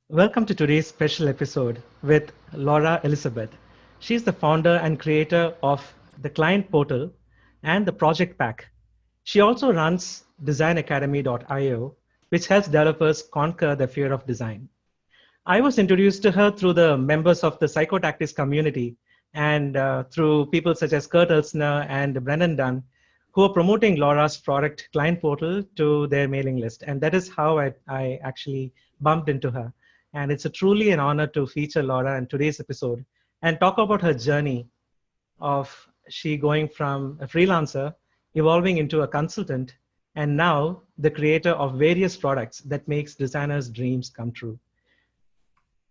Welcome to today's special episode with Laura Elizabeth. She's the founder and creator of the Client Portal and the Project Pack. She also runs designacademy.io, which helps developers conquer the fear of design. I was introduced to her through the members of the Psychotactics community and through people such as Kurt Elsner and Brendan Dunn, who are promoting Laura's product Client Portal to their mailing list. And that is how I actually bumped into her. And it's truly an honor to feature Laura in today's episode and talk about her journey of she going from a freelancer, evolving into a consultant, and now the creator of various products that makes designers' dreams come true.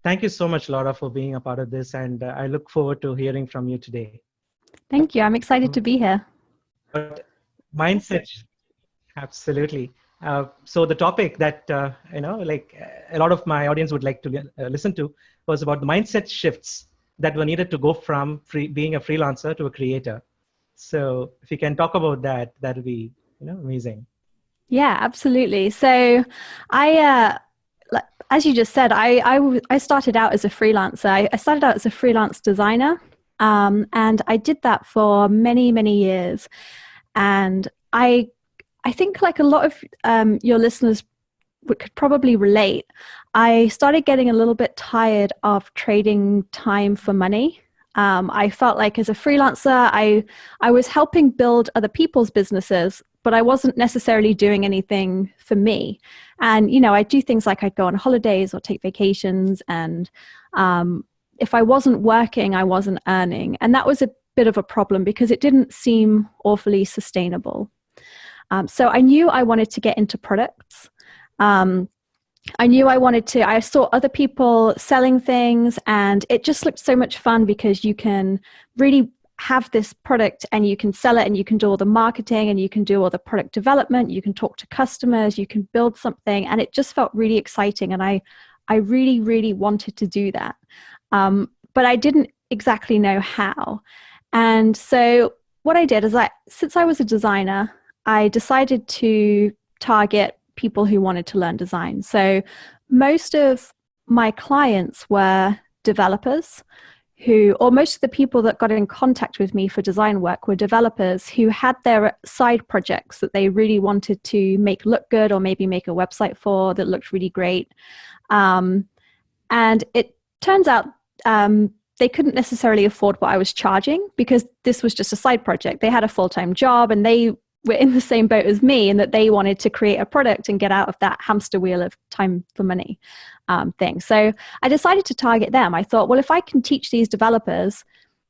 Thank you so much, Laura, for being a part of this, and I look forward to hearing from you today. Thank you. I'm excited to be here. But mindset, absolutely. So the topic that a lot of my audience would like to listen to was about the mindset shifts that were needed to go from being a freelancer to a creator. So if you can talk about that, that would be amazing. Yeah, absolutely. So as you just said, I started out as a freelancer. I started out as a freelance designer, and I did that for many, many years. And I think like a lot of your listeners could probably relate, I started getting a little bit tired of trading time for money. I felt like as a freelancer, I was helping build other people's businesses, but I wasn't necessarily doing anything for me. And, I do things like I'd go on holidays or take vacations. And if I wasn't working, I wasn't earning. And that was a bit of a problem because it didn't seem awfully sustainable. So I knew I wanted to get into products. I saw other people selling things, and it just looked so much fun because you can really have this product and you can sell it and you can do all the marketing and you can do all the product development, you can talk to customers, you can build something, and it just felt really exciting. And I really, really wanted to do that. But I didn't exactly know how. And so what I did is since I was a designer, I decided to target people who wanted to learn design. So most of my clients were developers most of the people that got in contact with me for design work were developers who had their side projects that they really wanted to make look good or maybe make a website for that looked really great. And it turns out they couldn't necessarily afford what I was charging because this was just a side project. They had a full-time job and they were in the same boat as me in that they wanted to create a product and get out of that hamster wheel of time for money thing. So I decided to target them. I thought, well, if I can teach these developers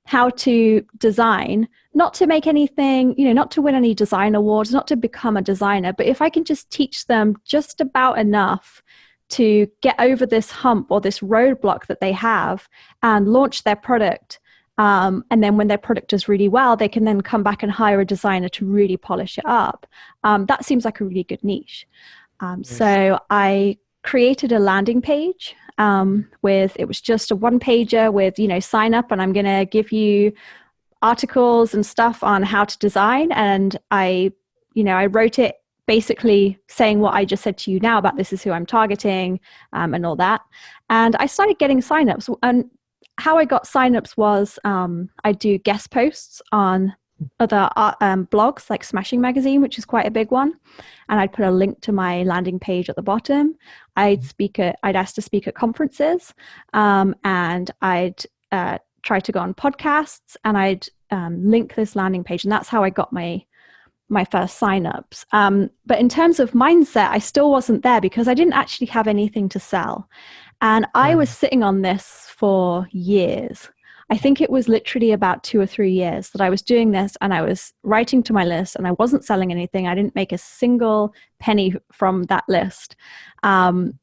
how to design, not to make anything, not to win any design awards, not to become a designer, but if I can just teach them just about enough to get over this hump or this roadblock that they have and launch their product. And then when their product does really well, they can then come back and hire a designer to really polish it up. That seems like a really good niche. Yes. So I created a landing page it was just a one-pager with, sign up and I'm going to give you articles and stuff on how to design. And I wrote it basically saying what I just said to you now about this is who I'm targeting and all that. And I started getting signups. And how I got signups was I do guest posts on other blogs like Smashing Magazine, which is quite a big one. And I'd put a link to my landing page at the bottom. I'd ask to speak at conferences, and I'd try to go on podcasts, and I'd link this landing page. And that's how I got my first signups. But in terms of mindset, I still wasn't there because I didn't actually have anything to sell. And I was sitting on this for years. I think it was literally about 2 or 3 years that I was doing this and I was writing to my list and I wasn't selling anything. I didn't make a single penny from that list. And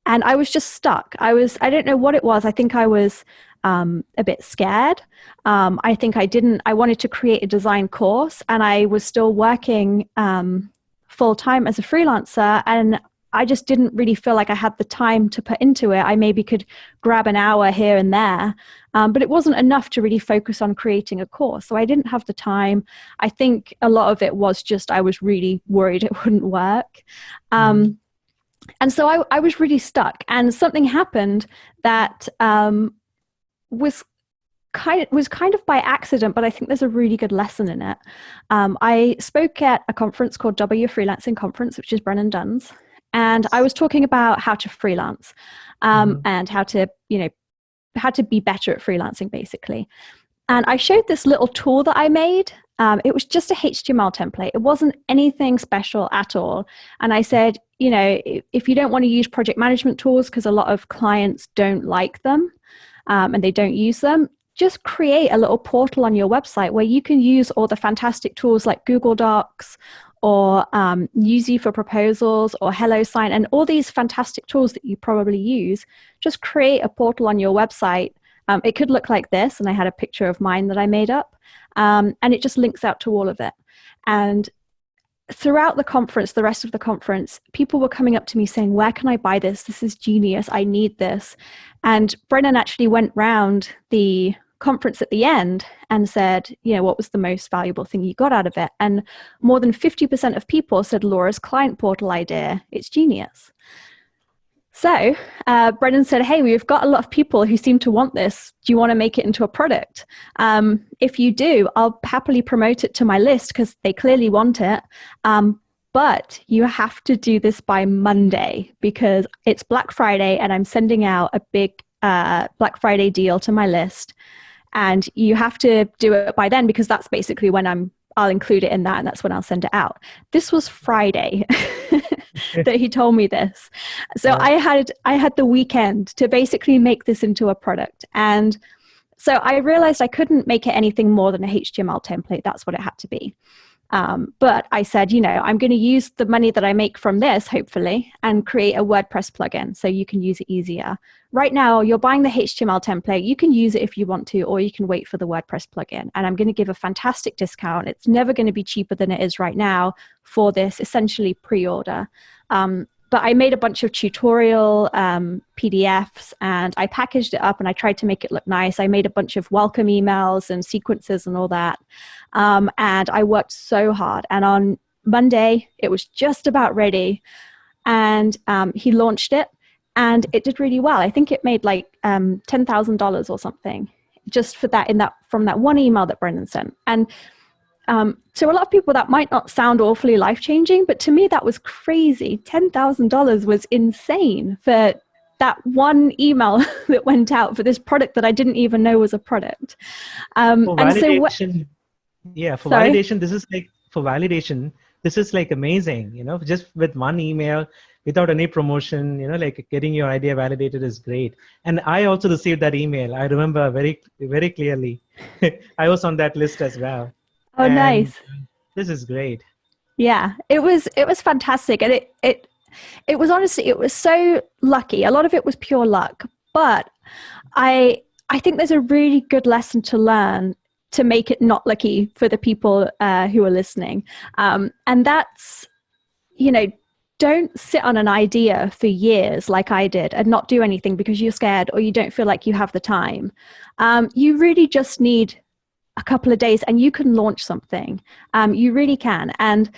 I was just stuck. I don't know what it was. I think I was a bit scared. I think I wanted to create a design course and I was still working full time as a freelancer, and I just didn't really feel like I had the time to put into it. I maybe could grab an hour here and there, But it wasn't enough to really focus on creating a course. So I didn't have the time. I think a lot of it was just I was really worried it wouldn't work. And so I was really stuck. And something happened that was kind of by accident, but I think there's a really good lesson in it. I spoke at a conference called W Freelancing Conference, which is Brennan Dunn's, and I was talking about how to freelance and how to be better at freelancing, basically. And I showed this little tool that I made. It was just a HTML template. It wasn't anything special at all. And I said, if you don't want to use project management tools because a lot of clients don't like them and they don't use them, just create a little portal on your website where you can use all the fantastic tools like Google Docs or Newsy for proposals or HelloSign and all these fantastic tools that you probably use. Just create a portal on your website. It could look like this, and I had a picture of mine that I made up, and it just links out to all of it. And throughout the conference, the rest of the conference, people were coming up to me saying, where can I buy this? This is genius. I need this. And Brennan actually went round the conference at the end and said, what was the most valuable thing you got out of it? And more than 50% of people said, Laura's client portal idea, it's genius. So Brennan said, hey, we've got a lot of people who seem to want this. Do you want to make it into a product? If you do, I'll happily promote it to my list because they clearly want it. But you have to do this by Monday because it's Black Friday and I'm sending out a big Black Friday deal to my list. And you have to do it by then because that's basically when I'll include it in that, and that's when I'll send it out. This was Friday that he told me this. So I had the weekend to basically make this into a product. And so I realized I couldn't make it anything more than a HTML template. That's what it had to be. But I said, I'm going to use the money that I make from this, hopefully, and create a WordPress plugin so you can use it easier. Right now, you're buying the HTML template. You can use it if you want to, or you can wait for the WordPress plugin. And I'm going to give a fantastic discount. It's never going to be cheaper than it is right now for this essentially pre-order. But I made a bunch of tutorial PDFs and I packaged it up and I tried to make it look nice. I made a bunch of welcome emails and sequences and all that. And I worked so hard. And on Monday, it was just about ready. And he launched it and it did really well. I think it made like $10,000 or something just for that from that one email that Brendan sent. And to a lot of people, that might not sound awfully life-changing, but to me, that was crazy. $10,000 was insane for that one email that went out for this product that I didn't even know was a product. For validation, this is like amazing, just with one email, without any promotion, like getting your idea validated is great. And I also received that email. I remember very, very clearly. I was on that list as well. Oh, and nice. This is great. Yeah, it was fantastic. And it was honestly, it was so lucky. A lot of it was pure luck, but I think there's a really good lesson to learn to make it not lucky for the people who are listening. And that's, don't sit on an idea for years like I did and not do anything because you're scared or you don't feel like you have the time. You really just need a couple of days and you can launch something. You really can. And,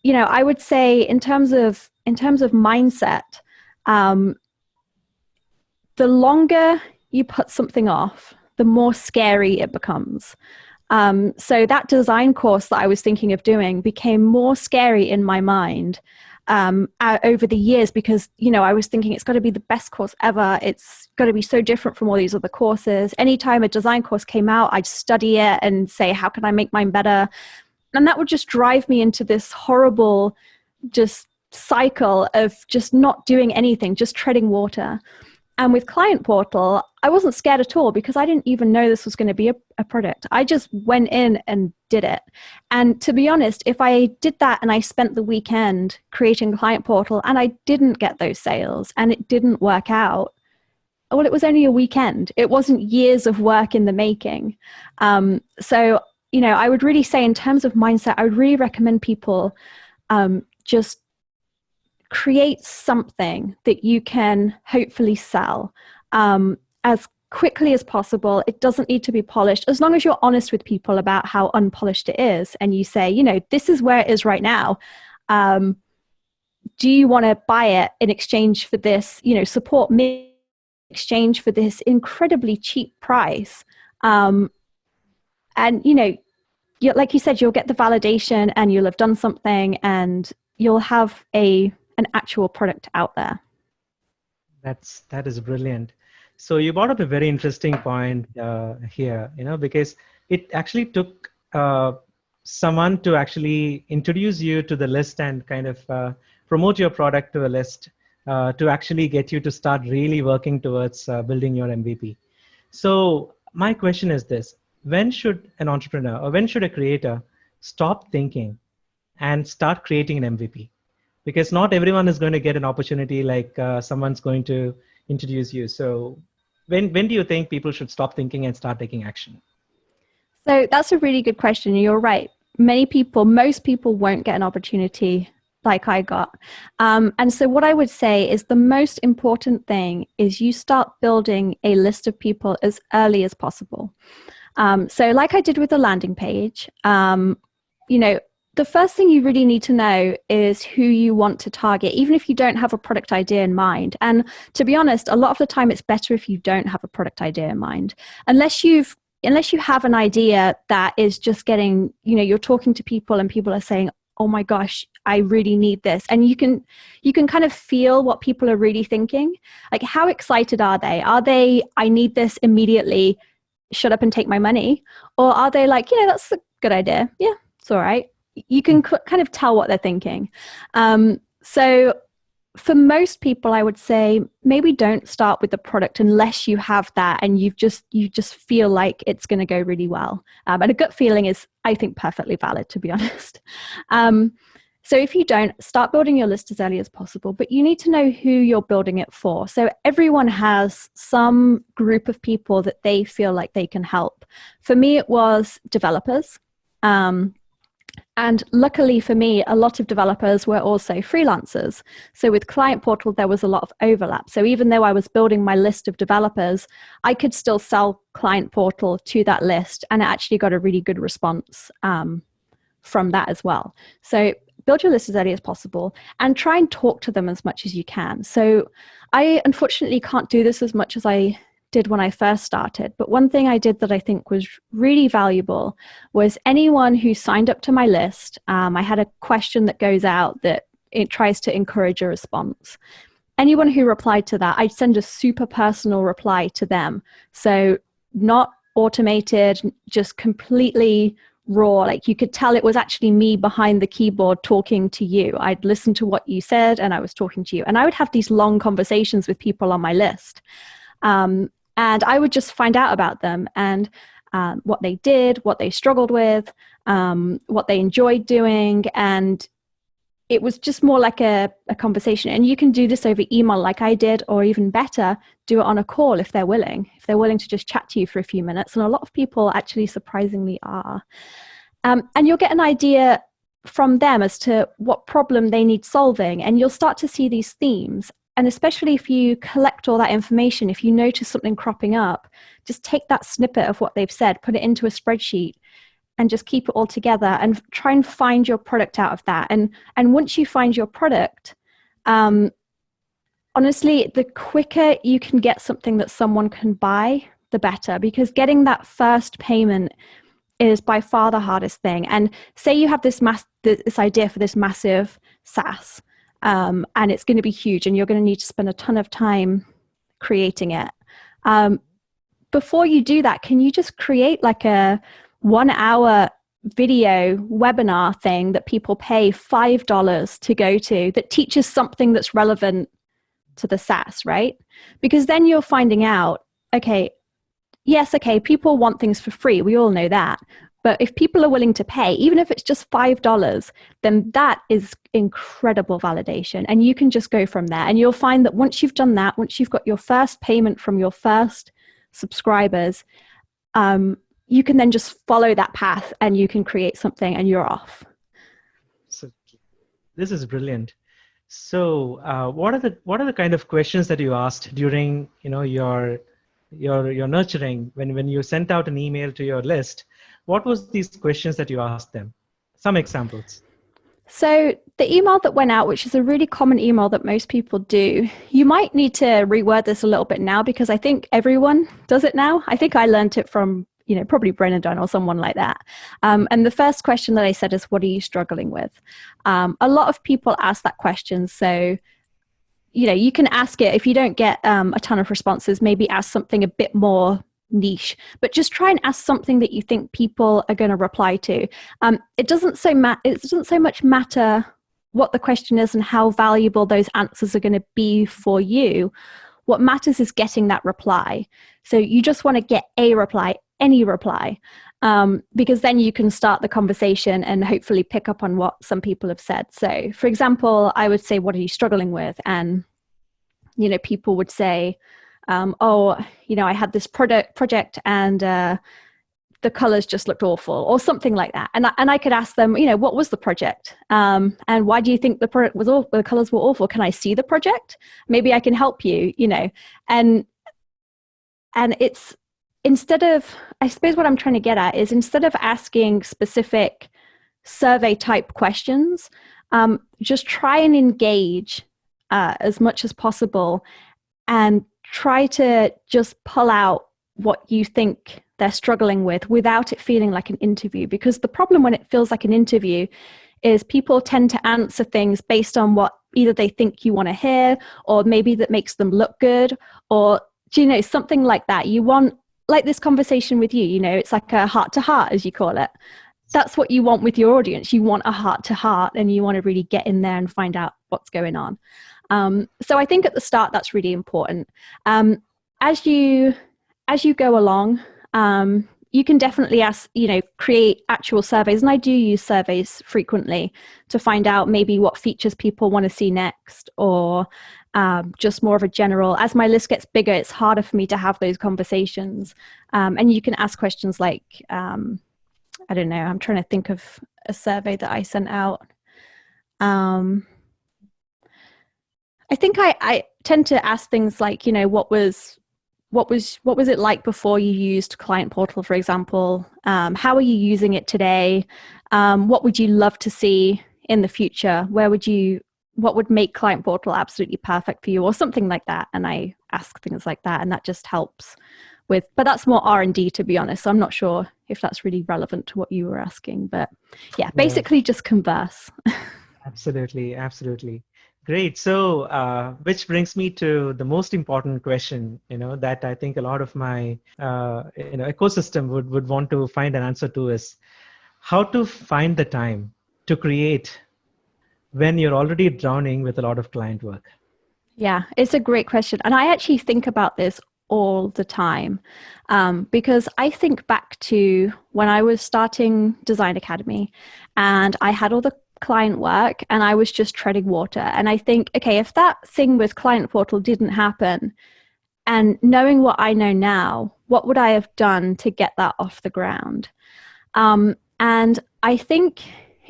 I would say in terms of mindset, the longer you put something off, the more scary it becomes. So that design course that I was thinking of doing became more scary in my mind over the years because, I was thinking it's got to be the best course ever. It's got to be so different from all these other courses. Anytime a design course came out, I'd study it and say, how can I make mine better? And that would just drive me into this horrible just cycle of just not doing anything, just treading water. And with Client Portal, I wasn't scared at all because I didn't even know this was going to be a product. I just went in and did it. And to be honest, if I did that and I spent the weekend creating Client Portal and I didn't get those sales and it didn't work out, well, it was only a weekend. It wasn't years of work in the making. So, I would really say in terms of mindset, I would really recommend people just create something that you can hopefully sell as quickly as possible. It doesn't need to be polished, as long as you're honest with people about how unpolished it is, and you say, you know, this is where it is right now. Do you want to buy it in exchange for this, you know, support me in exchange for this incredibly cheap price? And, you know, like you said, you'll get the validation and you'll have done something and you'll have an actual product out there. That is brilliant. So you brought up a very interesting point here, you know, because it actually took someone to actually introduce you to the list and kind of promote your product to a list to actually get you to start really working towards building your MVP. So my question is this: when should an entrepreneur or when should a creator stop thinking and start creating an MVP? Because not everyone is going to get an opportunity like someone's going to introduce you. So when do you think people should stop thinking and start taking action? So that's a really good question. You're right. Most people won't get an opportunity like I got. And so what I would say is the most important thing is you start building a list of people as early as possible. So like I did with the landing page, you know, the first thing you really need to know is who you want to target, even if you don't have a product idea in mind. And to be honest, a lot of the time it's better if you don't have a product idea in mind, unless you have an idea that is just getting, you know, you're talking to people and people are saying, oh my gosh, I really need this. And you can kind of feel what people are really thinking. Like, how excited are they? Are they, I need this immediately, shut up and take my money? Or are they like, you know, that's a good idea. Yeah, it's all right. You can kind of tell what they're thinking. So for most people, I would say maybe don't start with the product unless you have that and you just feel like it's going to go really well. And a gut feeling is, I think, perfectly valid, to be honest. So if you don't, start building your list as early as possible, but you need to know who you're building it for. So everyone has some group of people that they feel like they can help. For me, it was developers. And luckily for me, a lot of developers were also freelancers. So with Client Portal, there was a lot of overlap. So even though I was building my list of developers, I could still sell Client Portal to that list, and I actually got a really good response from that as well. So build your list as early as possible and try and talk to them as much as you can. So I unfortunately can't do this as much as I did when I first started. But one thing I did that I think was really valuable was anyone who signed up to my list, I had a question that goes out that it tries to encourage a response. Anyone who replied to that, I'd send a super personal reply to them. So not automated, just completely raw. Like, you could tell it was actually me behind the keyboard talking to you. I'd listen to what you said and I was talking to you. And I would have these long conversations with people on my list. And I would just find out about them and what they did, what they struggled with, what they enjoyed doing. And it was just more like a conversation. And you can do this over email like I did, or even better, do it on a call if they're willing to just chat to you for a few minutes. And a lot of people actually surprisingly are. And you'll get an idea from them as to what problem they need solving. And you'll start to see these themes. And especially if you collect all that information, if you notice something cropping up, just take that snippet of what they've said, put it into a spreadsheet, and just keep it all together and try and find your product out of that. And once you find your product, honestly, the quicker you can get something that someone can buy, the better, because getting that first payment is by far the hardest thing. And say you have this idea for this massive SaaS, and it's going to be huge and you're going to need to spend a ton of time creating it. Before you do that, can you just create like a 1-hour video webinar thing that people pay $5 to go to that teaches something that's relevant to the SaaS, right? Because then you're finding out, okay, people want things for free. We all know that. But if people are willing to pay, even if it's just $5, then that is incredible validation. And you can just go from there. And you'll find that once you've done that, once you've got your first payment from your first subscribers, you can then just follow that path and you can create something and you're off. So this is brilliant. So what are the kind of questions that you asked during your you're nurturing, when you sent out an email to your list, what was these questions that you asked them? Some examples. So the email that went out, which is a really common email that most people do, you might need to reword this a little bit now because I think everyone does it now. I think I learned it from, probably Brennan or someone like that. And the first question that I said is, what are you struggling with? A lot of people ask that question. So, you can ask it if you don't get a ton of responses, maybe ask something a bit more niche, but just try and ask something that you think people are going to reply to. It doesn't so much matter what the question is and how valuable those answers are going to be for you. What matters is getting that reply. So you just want to get a reply, any reply, because then you can start the conversation and hopefully pick up on what some people have said. So for example, I would say, what are you struggling with? And, people would say, I had this project and the colors just looked awful or something like that. And I could ask them, what was the project? And why do you think the product was awful? The colors were awful. Can I see the project? Maybe I can help you, and it's, instead of, I suppose what I'm trying to get at is, instead of asking specific survey type questions, just try and engage as much as possible and try to just pull out what you think they're struggling with without it feeling like an interview. Because the problem when it feels like an interview is people tend to answer things based on what either they think you want to hear, or maybe that makes them look good, or, something like that. You want, like this conversation with you, it's like a heart to heart, as you call it. That's what you want with your audience. You want a heart to heart, and you want to really get in there and find out what's going on. So I think at the start, that's really important. As you go along, you can definitely create actual surveys. And I do use surveys frequently to find out maybe what features people want to see next, or just more of a general, as my list gets bigger, it's harder for me to have those conversations. And you can ask questions like, I don't know, I'm trying to think of a survey that I sent out. I think I tend to ask things like, what was it like before you used Client Portal, for example? How are you using it today? What would you love to see in the future? What would make Client Portal absolutely perfect for you, or something like that? And I ask things like that, and that just helps with, but that's more R&D, to be honest. So I'm not sure if that's really relevant to what you were asking, but yeah, basically just converse. Absolutely. Great. So, which brings me to the most important question, that I think a lot of my, ecosystem would want to find an answer to, is how to find the time to create when you're already drowning with a lot of client work. Yeah, it's a great question. And I actually think about this all the time, because I think back to when I was starting Design Academy and I had all the client work and I was just treading water. And I think, okay, if that thing with Client Portal didn't happen, and knowing what I know now, what would I have done to get that off the ground? And I think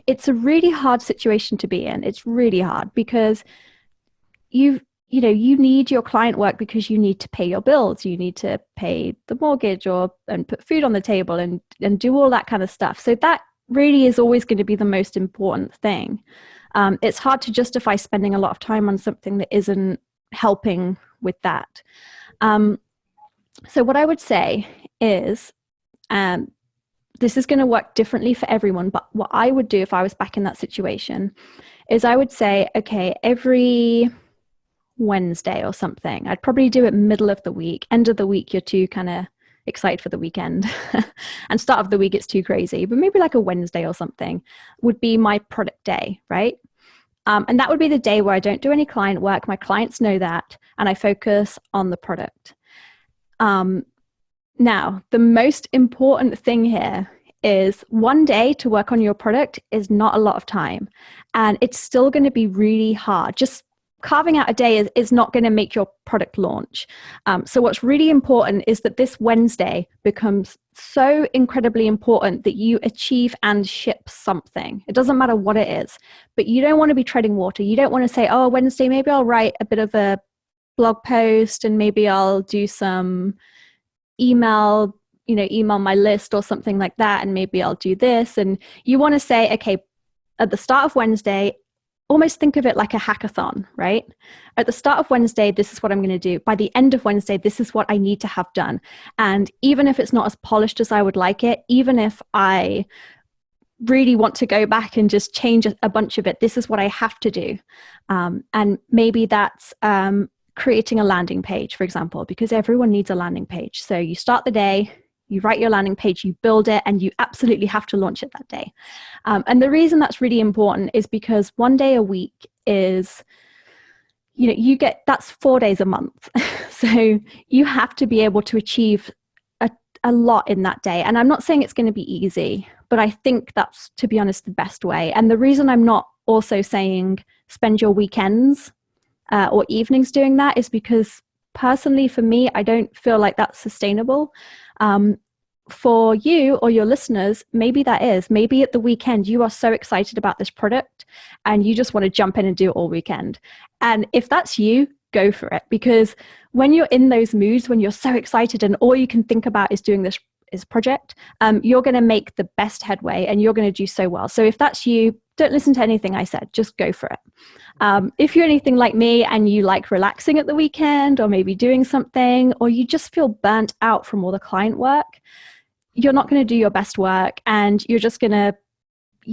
it's a really hard situation to be in. It's really hard because you need your client work because you need to pay your bills. You need to pay the mortgage and put food on the table and do all that kind of stuff. So that really is always going to be the most important thing. It's hard to justify spending a lot of time on something that isn't helping with that. So what I would say is, this is going to work differently for everyone, but what I would do if I was back in that situation is I would say, okay, every Wednesday or something, I'd probably do it middle of the week. End of the week, you're too kind of excited for the weekend. And start of the week, it's too crazy. But maybe like a Wednesday or something would be my product day, right? And that would be the day where I don't do any client work. My clients know that, and I focus on the product. Now, the most important thing here is one day to work on your product is not a lot of time, and it's still going to be really hard. Just carving out a day is not going to make your product launch. So what's really important is that this Wednesday becomes so incredibly important that you achieve and ship something. It doesn't matter what it is, but you don't want to be treading water. You don't want to say, oh, Wednesday, maybe I'll write a bit of a blog post and maybe I'll do some email my list or something like that, and maybe I'll do this. And you want to say, okay, at the start of Wednesday, almost think of it like a hackathon, right? At the start of Wednesday, this is what I'm going to do. By the end of Wednesday, this is what I need to have done. And even if it's not as polished as I would like it, even if I really want to go back and just change a bunch of it, this is what I have to do. And maybe that's creating a landing page, for example, because everyone needs a landing page. So you start the day, you write your landing page, you build it, and you absolutely have to launch it that day. And the reason that's really important is because 1 day a week is, that's 4 days a month. So you have to be able to achieve a lot in that day. And I'm not saying it's going to be easy, but I think that's, to be honest, the best way. And the reason I'm not also saying spend your weekends or evenings doing that is because personally, for me, I don't feel like that's sustainable. For you or your listeners, maybe that is. Maybe at the weekend, you are so excited about this product and you just want to jump in and do it all weekend. And if that's you, go for it. Because when you're in those moods, when you're so excited and all you can think about is doing this project, you're going to make the best headway and you're going to do so well. So if that's you, don't listen to anything I said, just go for it. If you're anything like me and you like relaxing at the weekend or maybe doing something, or you just feel burnt out from all the client work, you're not going to do your best work and you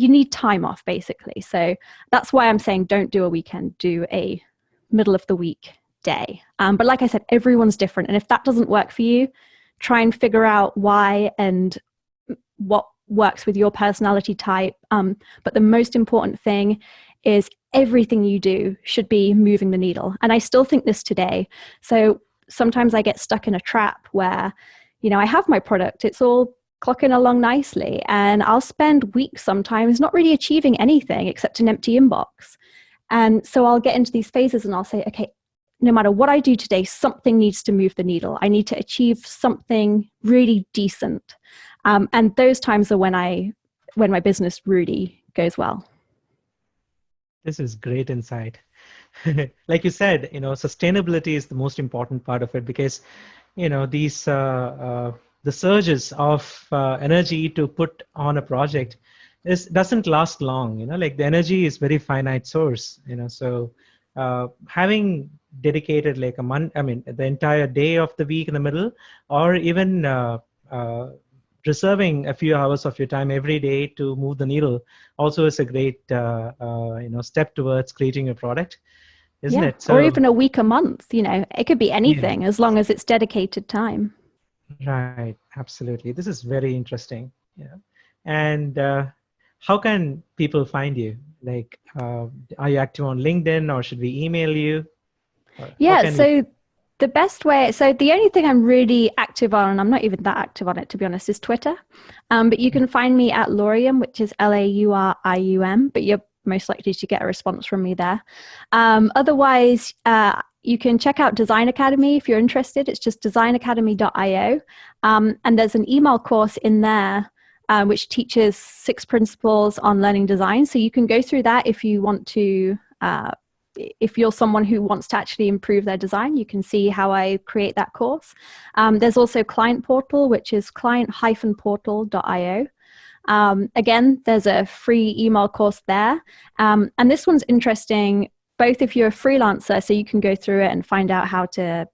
need time off basically. So that's why I'm saying don't do a weekend, do a middle of the week day. But like I said, everyone's different. And if that doesn't work for you, try and figure out why and what works with your personality type. But the most important thing is everything you do should be moving the needle. And I still think this today. So sometimes I get stuck in a trap where, I have my product, it's all clocking along nicely, and I'll spend weeks sometimes not really achieving anything except an empty inbox. And so I'll get into these phases and I'll say, okay, no matter what I do today, something needs to move the needle. I need to achieve something really decent. And those times are when my business really goes well. This is great insight. Like you said, sustainability is the most important part of it, because, these the surges of energy to put on a project doesn't last long. Like the energy is very finite source. So having dedicated like a month, the entire day of the week in the middle, or even reserving a few hours of your time every day to move the needle also is a great step towards creating a product, isn't it? So, or even a week, a month, it could be anything as long as it's dedicated time. Right, absolutely. This is very interesting. And how can people find you? Like, are you active on LinkedIn, or should we email you? The best way, the only thing I'm really active on, and I'm not even that active on it, to be honest, is Twitter. But you can find me at Laurium, which is Laurium, but you're most likely to get a response from me there. Otherwise, you can check out Design Academy if you're interested. It's just designacademy.io. And there's an email course in there which teaches 6 principles on learning design. So you can go through that if you want to. If you're someone who wants to actually improve their design, you can see how I create that course. There's also Client Portal, which is client-portal.io. Again, there's a free email course there. And this one's interesting, both if you're a freelancer, so you can go through it and find out how to,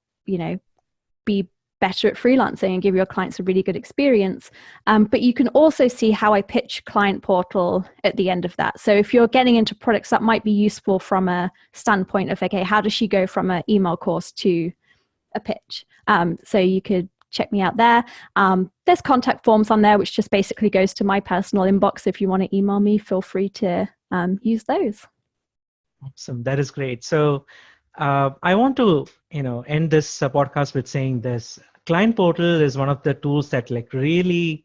be better at freelancing and give your clients a really good experience. But you can also see how I pitch Client Portal at the end of that. So if you're getting into products, that might be useful from a standpoint of, okay, how does she go from an email course to a pitch? So you could check me out there. There's contact forms on there, which just basically goes to my personal inbox. If you want to email me, feel free to use those. Awesome. That is great. So I want to, end this podcast with saying this. Client Portal is one of the tools that really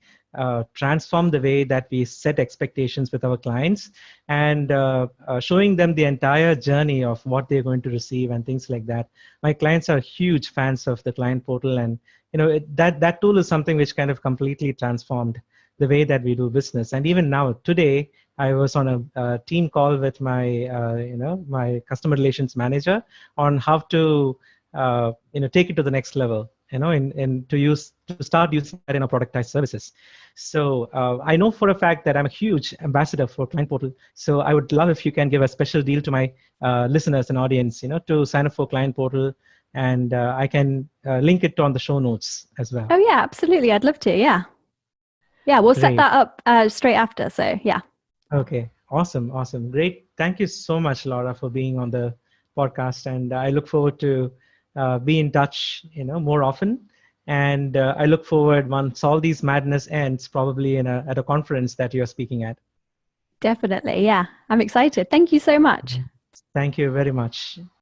transform the way that we set expectations with our clients, and showing them the entire journey of what they're going to receive and things like that. My clients are huge fans of the Client Portal, and that tool is something which kind of completely transformed the way that we do business. And even now, today, I was on a team call with my my customer relations manager on how to take it to the next level. to start using that in our productized services. So I know for a fact that I'm a huge ambassador for Client Portal. So I would love if you can give a special deal to my listeners and audience, to sign up for Client Portal, and I can link it on the show notes as well. Oh yeah, absolutely. I'd love to. Yeah. Yeah, we'll set Great. that up straight after. So yeah. Okay. Awesome. Awesome. Great. Thank you so much, Laura, for being on the podcast. And I look forward to be in touch, more often. And I look forward once all these madness ends, probably at a conference that you're speaking at. Definitely. Yeah. I'm excited. Thank you so much. Thank you very much.